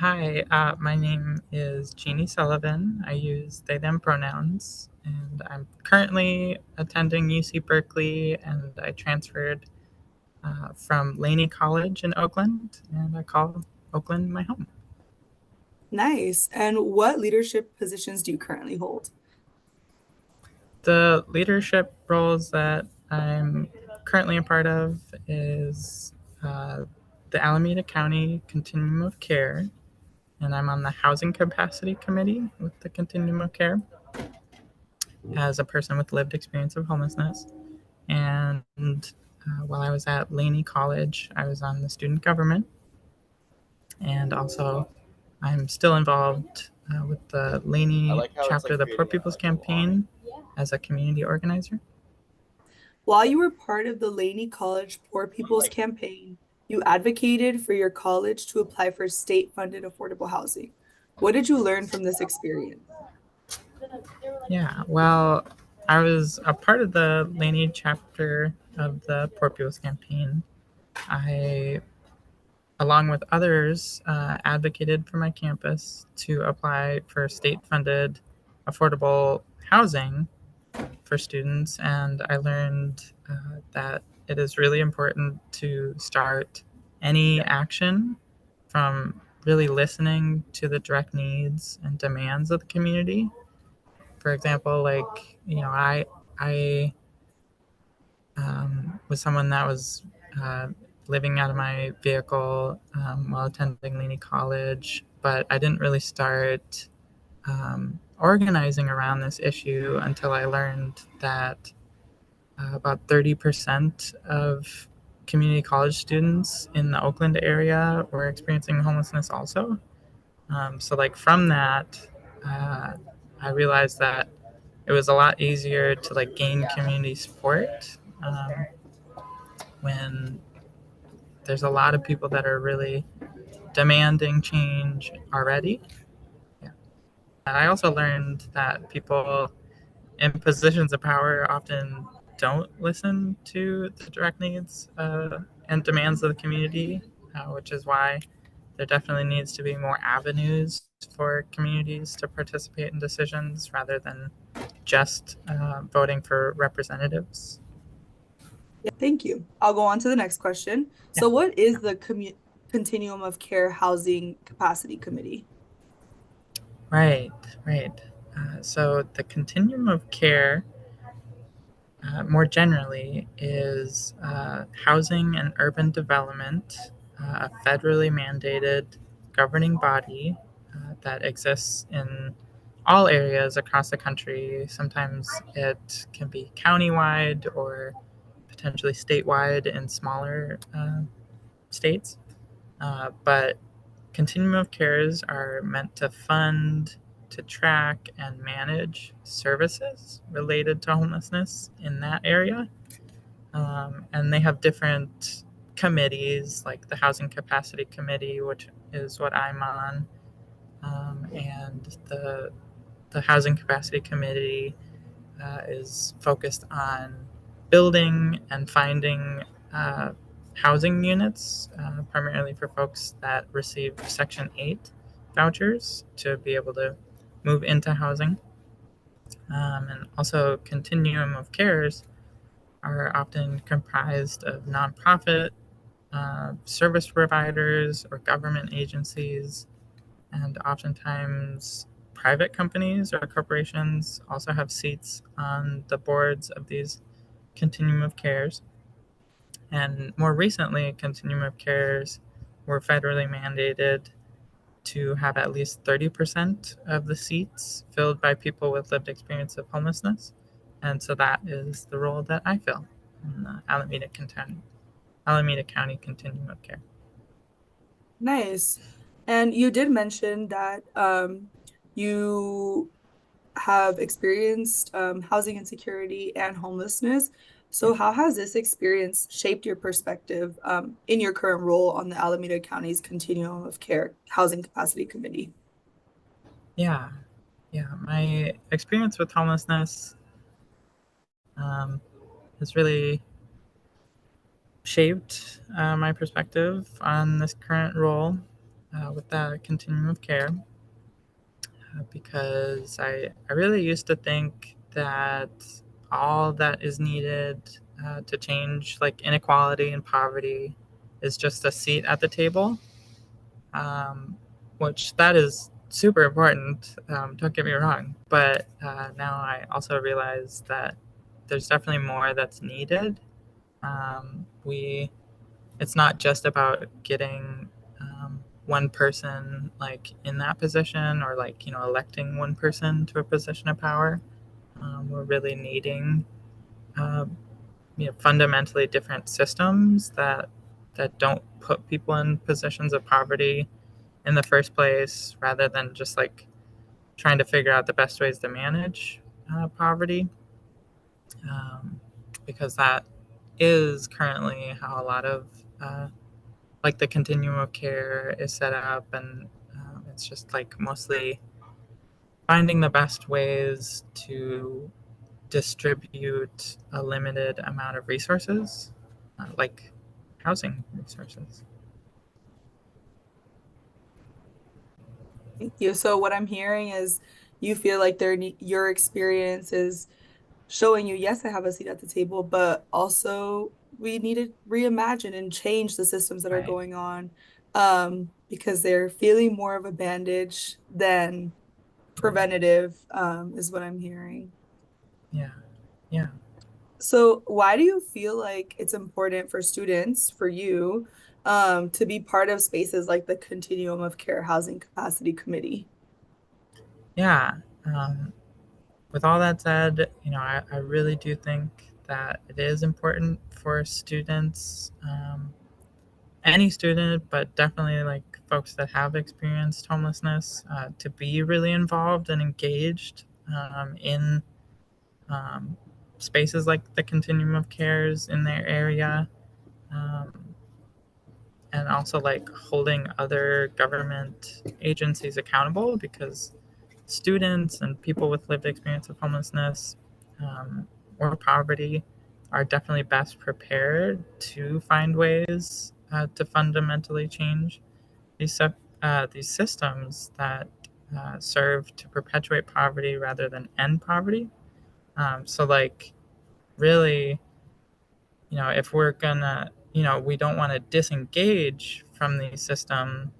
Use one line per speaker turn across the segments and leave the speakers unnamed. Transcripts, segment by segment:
Hi, my name is Genie Sullivan. I use they, them pronouns, and I'm currently attending UC Berkeley, and I transferred from Laney College in Oakland, and I call Oakland my home.
Nice. And what leadership positions do you currently hold?
The leadership roles that I'm currently a part of is uh, the Alameda County Continuum of Care, and I'm on the Housing Capacity Committee with the Continuum of Care as a person with lived experience of homelessness. And while I was at Laney College, I was on the student government. And also, I'm still involved with the Laney chapter of the Poor People's Campaign as a community organizer.
While you were part of the Laney College Poor People's Campaign, you advocated for your college to apply for state-funded affordable housing. What did you learn from this experience?
Yeah, well, I was a part of the Laney chapter of the Poor People's Campaign. I, along with others, advocated for my campus to apply for state funded affordable housing for students, and I learned that it is really important to start any action from really listening to the direct needs and demands of the community. For example, like I was someone that was uh, living out of my vehicle while attending Laney College, but I didn't really start organizing around this issue until I learned that about 30% of community college students in the Oakland area were experiencing homelessness also. So, like, from that, uh, I realized that it was a lot easier to like gain community support when there's a lot of people that are really demanding change already. Yeah. And I also learned that people in positions of power often don't listen to the direct needs and demands of the community, which is why there definitely needs to be more avenues for communities to participate in decisions rather than just voting for representatives.
Yeah, thank you. I'll go on to the next question.
Yeah,
So, what is the Continuum of Care Housing Capacity Committee?
right, right. So the continuum of care, more generally, is housing and urban development, a federally mandated governing body that exists in all areas across the country. Sometimes it can be countywide or potentially statewide in smaller states. But continuum of cares are meant to fund, to track, and manage services related to homelessness in that area. And they have different committees, like the Housing Capacity Committee, which is what I'm on, and the Housing Capacity Committee is focused on building and finding uh, housing units, primarily for folks that receive Section 8 vouchers to be able to move into housing. And also, continuum of cares are often comprised of nonprofit service providers or government agencies, and oftentimes private companies or corporations also have seats on the boards of these continuum of cares. And more recently, continuum of cares were federally mandated to have at least 30% of the seats filled by people with lived experience of homelessness. And so that is the role that I fill in the Alameda County Continuum of Care.
Nice. And you did mention that you have experienced housing insecurity and homelessness.
Yeah.
So, how has this experience shaped your perspective in your current role on the Alameda County's Continuum of Care Housing Capacity Committee?
Yeah. Yeah. My experience with homelessness um, has really shaped my perspective on this current role. with the continuum of care because I really used to think that all that is needed to change like inequality and poverty is just a seat at the table, um, which that is super important. Don't get me wrong, but now I also realize that there's definitely more that's needed. We It's not just about getting one person like in that position or like electing one person to a position of power. We're really needing uh, fundamentally different systems that don't put people in positions of poverty in the first place, rather than just like trying to figure out the best ways to manage poverty, um, because that is currently how a lot of like the continuum of care is set up, and it's just like mostly finding the best ways to distribute a limited amount of resources, like housing resources.
Thank you. So what I'm hearing is you feel like your experience is showing you, yes, I have a seat at the table, but also we need to reimagine and change the systems that are
Right.
going on, because they're feeling more of a bandage than preventative, is what I'm hearing.
Yeah. Yeah.
So why do you feel like it's important for students, for you, to be part of spaces like the Continuum of Care Housing Capacity Committee?
Yeah. Um, with all that said, I really do think that it is important for students, any student, but definitely like folks that have experienced homelessness, to be really involved and engaged in um, spaces like the continuum of cares in their area, um, and also like holding other government agencies accountable, because students and people with lived experience of homelessness or poverty are definitely best prepared to find ways to fundamentally change these systems that serve to perpetuate poverty rather than end poverty. So, like, really, if we're gonna, we don't want to disengage from these systems,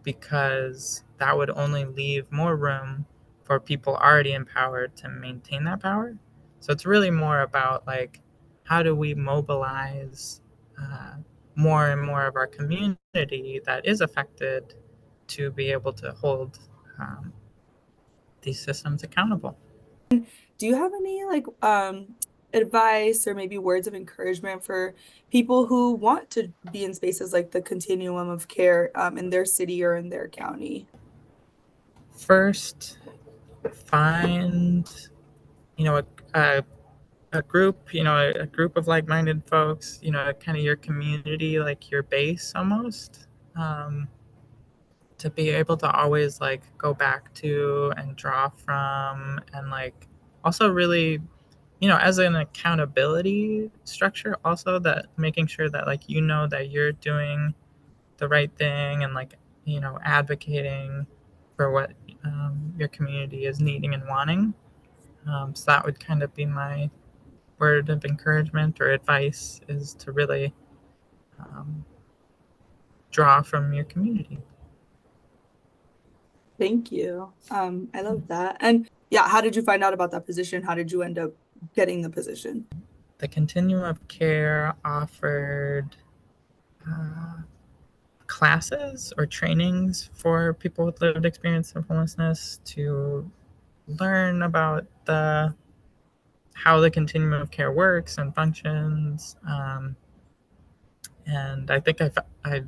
because that would only leave more room for people already empowered to maintain that power. So it's really more about like, how do we mobilize uh, more and more of our community that is affected to be able to hold um, these systems accountable.
Do you have any like advice or maybe words of encouragement for people who want to be in spaces like the Continuum of Care, in their city or in their county?
First, find a, a a group, a group of like-minded folks, kind of your community, like your base almost, um, to be able to always like go back to and draw from, and like also really, as an accountability structure, also that making sure that like that you're doing the right thing, and like advocating for what your community is needing and wanting. So that would kind of be my word of encouragement or advice, is to really um, draw from your community.
Thank you. I love that. And yeah, how did you find out about that position? How did you end up getting the position?
The Continuum of Care offered uh, classes or trainings for people with lived experience of homelessness to learn about the how the continuum of care works and functions. And I think I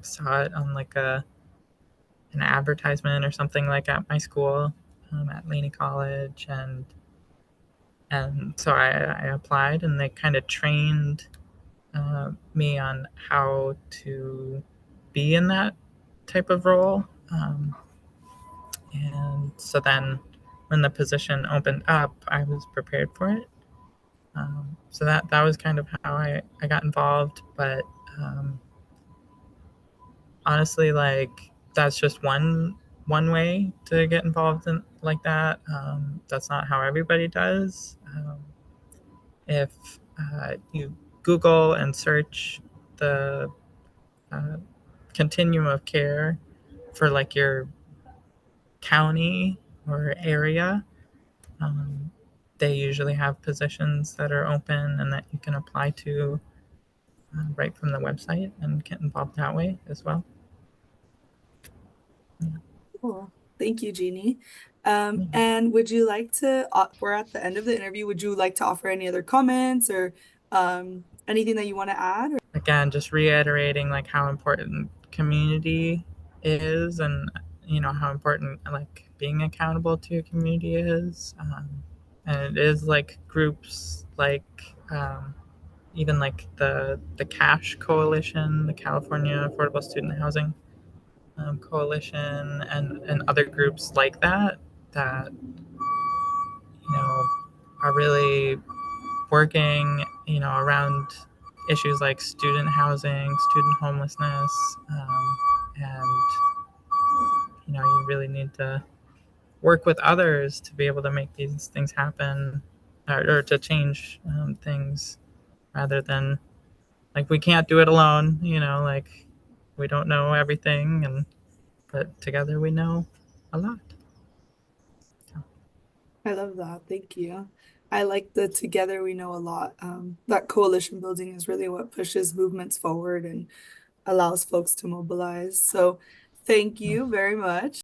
saw it on like an advertisement or something like at my school, at Laney College, and so I applied, and they kind of trained me on how to be in that type of role. And so then when the position opened up, I was prepared for it. So that was kind of how I got involved. But honestly, like that's just one way to get involved in like that. That's not how everybody does. If you Google and search the uh, continuum of care for like your county or area, um, they usually have positions that are open and that you can apply to right from the website and get involved that way as well. Yeah.
Cool. Thank you, Jeannie.
Yeah.
And would you like to, we're at the end of the interview, would you like to offer any other comments or anything that you want to add?
Again, just reiterating like how important community is, and how important like being accountable to your community is, and it is like groups like even like the cash coalition, the California Affordable Student Housing coalition, and other groups like that are really working around issues like student housing, student homelessness, and you really need to work with others to be able to make these things happen, or to change things, rather than like we can't do it alone. Like we don't know everything, but together we know a lot.
I love that. Thank you. I like the together we know a lot. That coalition building is really what pushes movements forward and allows folks to mobilize. So thank
Yeah.
you very much.